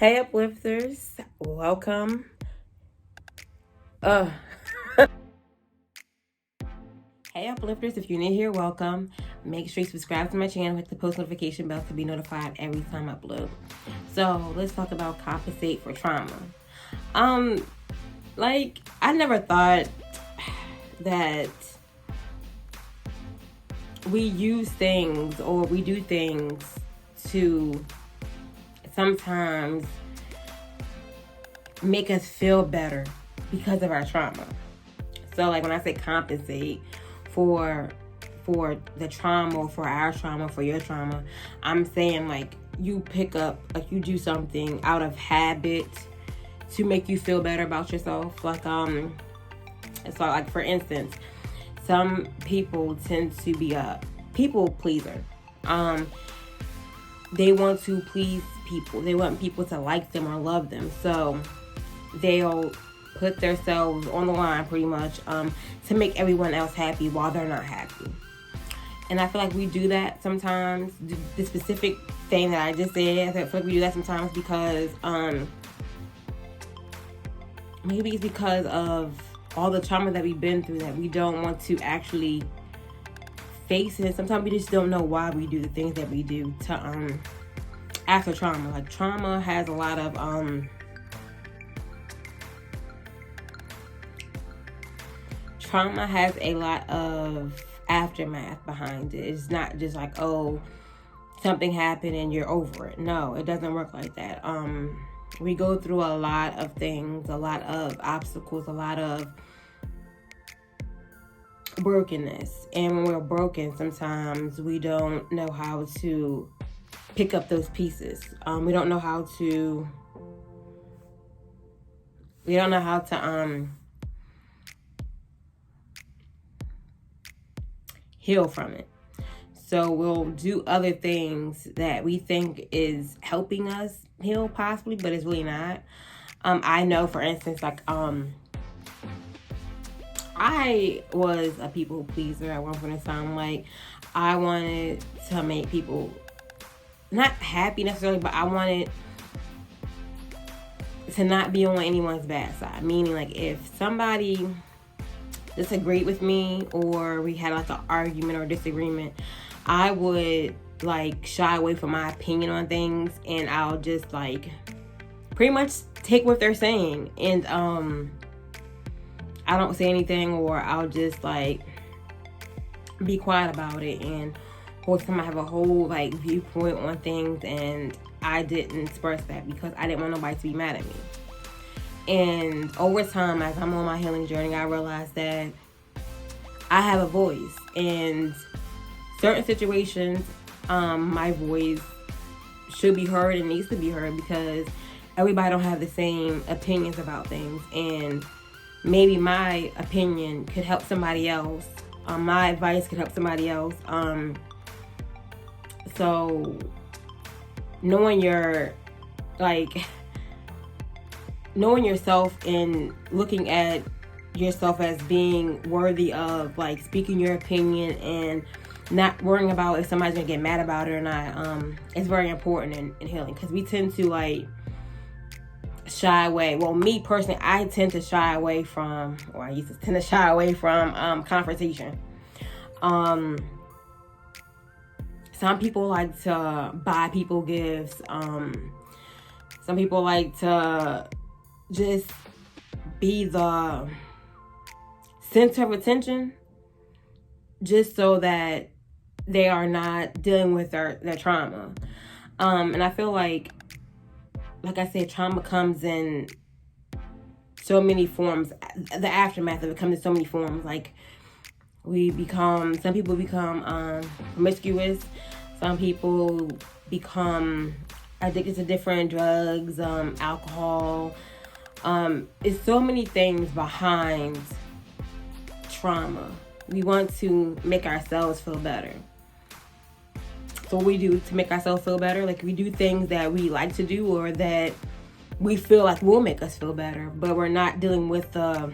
Hey Uplifters, welcome. Hey Uplifters, if you're new here, welcome. Make sure you subscribe to my channel, hit the post notification bell to be notified every time I upload. So let's talk about compensate for trauma. I never thought that we use things or we do things to sometimes make us feel better because of our trauma. So like when I say compensate for the trauma, for our trauma, for your trauma, I'm saying like you pick up, like you do something out of habit to make you feel better about yourself. It's like for instance, some people tend to be a people pleaser. They want to please people. They want people to like them or love them. So they'll put themselves on the line pretty much to make everyone else happy while they're not happy. And I feel like we do that sometimes. The specific thing that I just said, I feel like we do that sometimes because maybe it's because of all the trauma that we've been through that we don't want to actually face it. Sometimes we just don't know why we do the things that we do to after trauma. Like trauma has a lot of trauma has a lot of aftermath behind it. It's not just like, oh, something happened and you're over it. No, it doesn't work like that. We go through a lot of things, a lot of obstacles, a lot of brokenness. And when we're broken, sometimes we don't know how to pick up those pieces. We don't know how to heal from it. So we'll do other things that we think is helping us heal possibly, but it's really not. I know, for instance, like I was a people pleaser at one point in time. Like I wanted to make people not happy necessarily, but I wanted to not be on anyone's bad side. Meaning like if somebody disagreed with me or we had like an argument or disagreement, I would like shy away from my opinion on things and I'll just like pretty much take what they're saying and I don't say anything, or I'll just like be quiet about it. And most of the time I have a whole like viewpoint on things and I didn't express that because I didn't want nobody to be mad at me. And over time, as I'm on my healing journey, I realized that I have a voice. And certain situations, my voice should be heard and needs to be heard because everybody don't have the same opinions about things. And maybe my opinion could help somebody else. My advice could help somebody else. So knowing yourself and looking at yourself as being worthy of like speaking your opinion and not worrying about if somebody's gonna get mad about it or not, it's very important in healing because we tend to like shy away. Well, me personally, I tend to shy away from, or I used to tend to shy away from confrontation. Some people like to buy people gifts. Some people like to just be the center of attention just so that they are not dealing with their trauma. And I feel like I said, trauma comes in so many forms. The aftermath of it comes in so many forms. Like some people become promiscuous. Some people become addicted to different drugs, alcohol. It's so many things behind trauma. We want to make ourselves feel better. So what we do to make ourselves feel better, like we do things that we like to do or that we feel like will make us feel better, but we're not dealing with the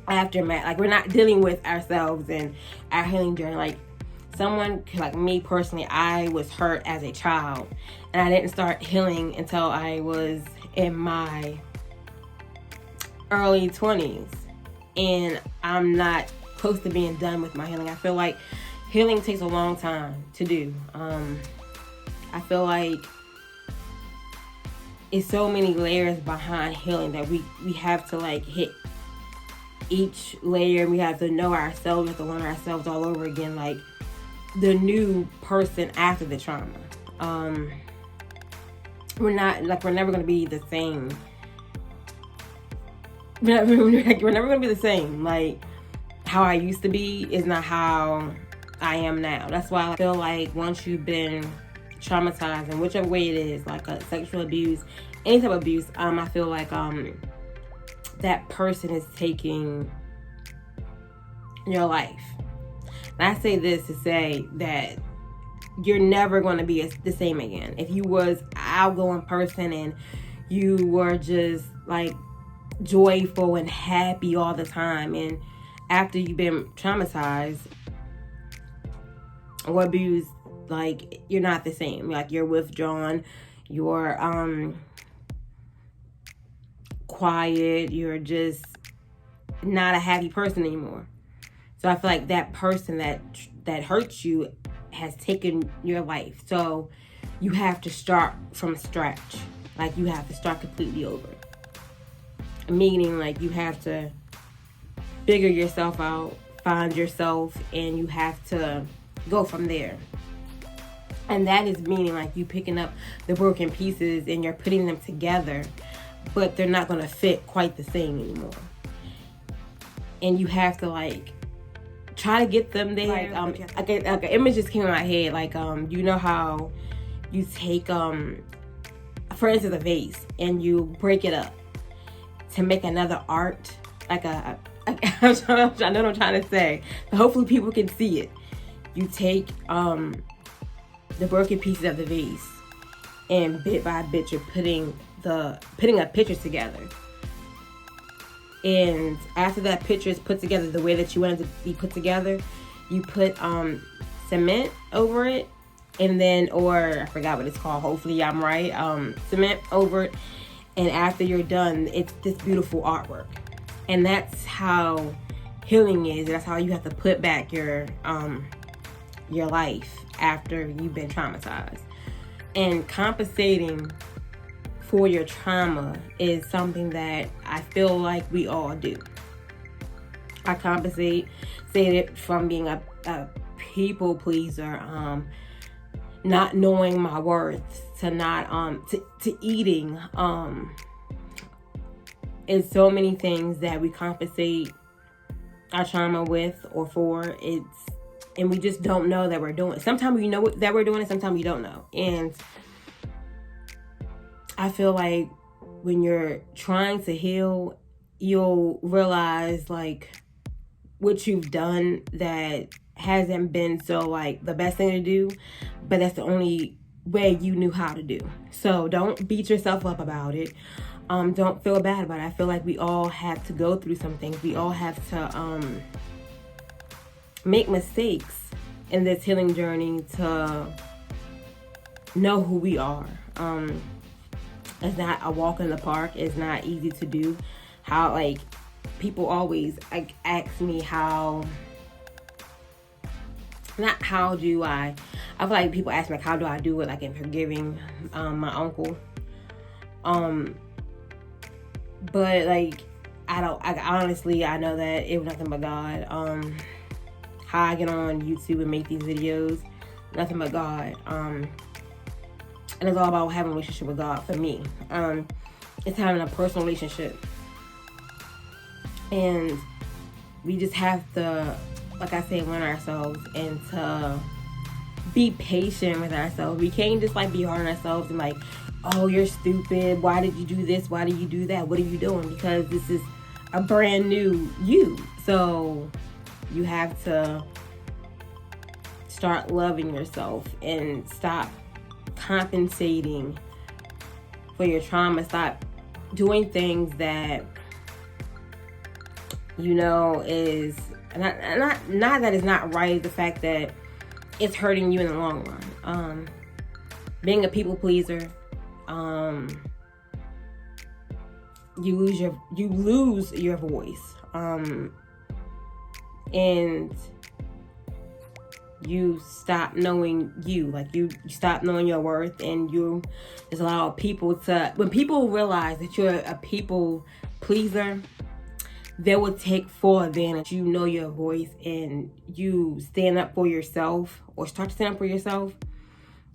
aftermath. Like we're not dealing with ourselves and our healing journey. Like someone like me personally, I was hurt as a child, and I didn't start healing until I was in my early 20s, and I'm not close to being done with my healing. I feel like healing takes a long time to do. I feel like it's so many layers behind healing that we have to like hit each layer. We have to know ourselves, we have to learn ourselves all over again, like the new person after the trauma. We're never going to be the same. We're never going to be the same. Like, how I used to be is not how I am now. That's why I feel like once you've been traumatized, in whichever way it is, like a sexual abuse, any type of abuse, I feel like that person is taking your life. And I say this to say that you're never going to be the same again. If you was an outgoing person and you were just like joyful and happy all the time, and after you've been traumatized or abused, like, you're not the same. Like, you're withdrawn, you're quiet, you're just not a happy person anymore. So I feel like that person that hurts you has taken your life. So you have to start from scratch. Like, you have to start completely over. Meaning, like, you have to figure yourself out, find yourself, and you have to go from there. And that is meaning, like, you picking up the broken pieces and you're putting them together, but they're not going to fit quite the same anymore. And you have to, like, try to get them there. Like an image just came in my head. Like, you know how you take, for instance, a vase, and you break it up to make another art. Like I know what I'm trying to say. But hopefully people can see it. You take the broken pieces of the vase, and bit by bit you're putting a picture together. And after that picture is put together the way that you want it to be put together, you put cement over it, and then, or I forgot what it's called, hopefully I'm right, cement over it, and after you're done, it's this beautiful artwork. And that's how healing is. That's how you have to put back your life after you've been traumatized. And compensating for your trauma is something that I feel like we all do. I compensate it from being a people pleaser, not knowing my worth, to not to eating. It's so many things that we compensate our trauma with or for. And we just don't know that we're doing it. Sometimes we know that we're doing it, sometimes we don't know. And I feel like when you're trying to heal, you'll realize, like, what you've done that hasn't been so, like, the best thing to do, but that's the only way you knew how to do. So don't beat yourself up about it. Don't feel bad about it. I feel like we all have to go through some things. We all have to make mistakes in this healing journey to know who we are. It's not a walk in the park. It's not easy to do. How, like, people always ask me how do I feel like people ask me, like, how do I do it, like, in forgiving my uncle. But, like, I honestly know that it was nothing but God. How I get on YouTube and make these videos, nothing but God. And it's all about having a relationship with God for me. It's having a personal relationship. And we just have to, like I say, learn ourselves and to be patient with ourselves. We can't just, like, be hard on ourselves and, like, oh, you're stupid. Why did you do this? Why did you do that? What are you doing? Because this is a brand new you. So you have to start loving yourself and stop compensating for your trauma. Stop doing things that you know is not that it's not right. The fact that it's hurting you in the long run. Being a people pleaser, you lose your voice, and you stop knowing you. Like, you stop knowing your worth, and you just allow people to, when people realize that you're a people pleaser, they will take full advantage. You know your voice, and you stand up for yourself, or start to stand up for yourself.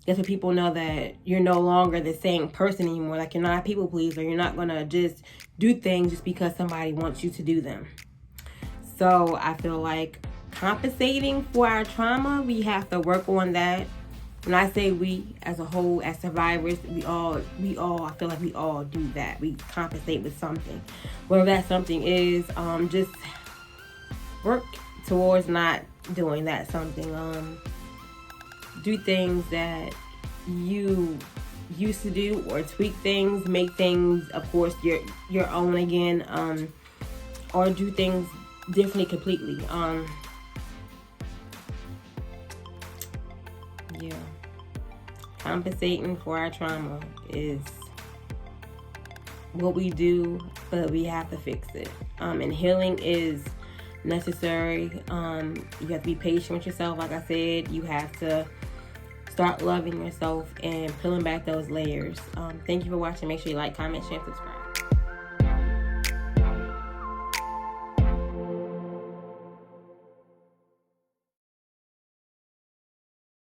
That's when people know that you're no longer the same person anymore. Like, you're not a people pleaser. You're not going to just do things just because somebody wants you to do them. So I feel like compensating for our trauma, we have to work on that. When I say we, as a whole, as survivors, we all, I feel like we all do that. We compensate with something. Whatever that something is, just work towards not doing that something. Do things that you used to do, or tweak things, make things, of course, your own again, or do things differently completely. Yeah. Compensating for our trauma is what we do, but we have to fix it. And healing is necessary. You have to be patient with yourself. Like I said, you have to start loving yourself and peeling back those layers. Thank you for watching. Make sure you like, comment, share, and subscribe.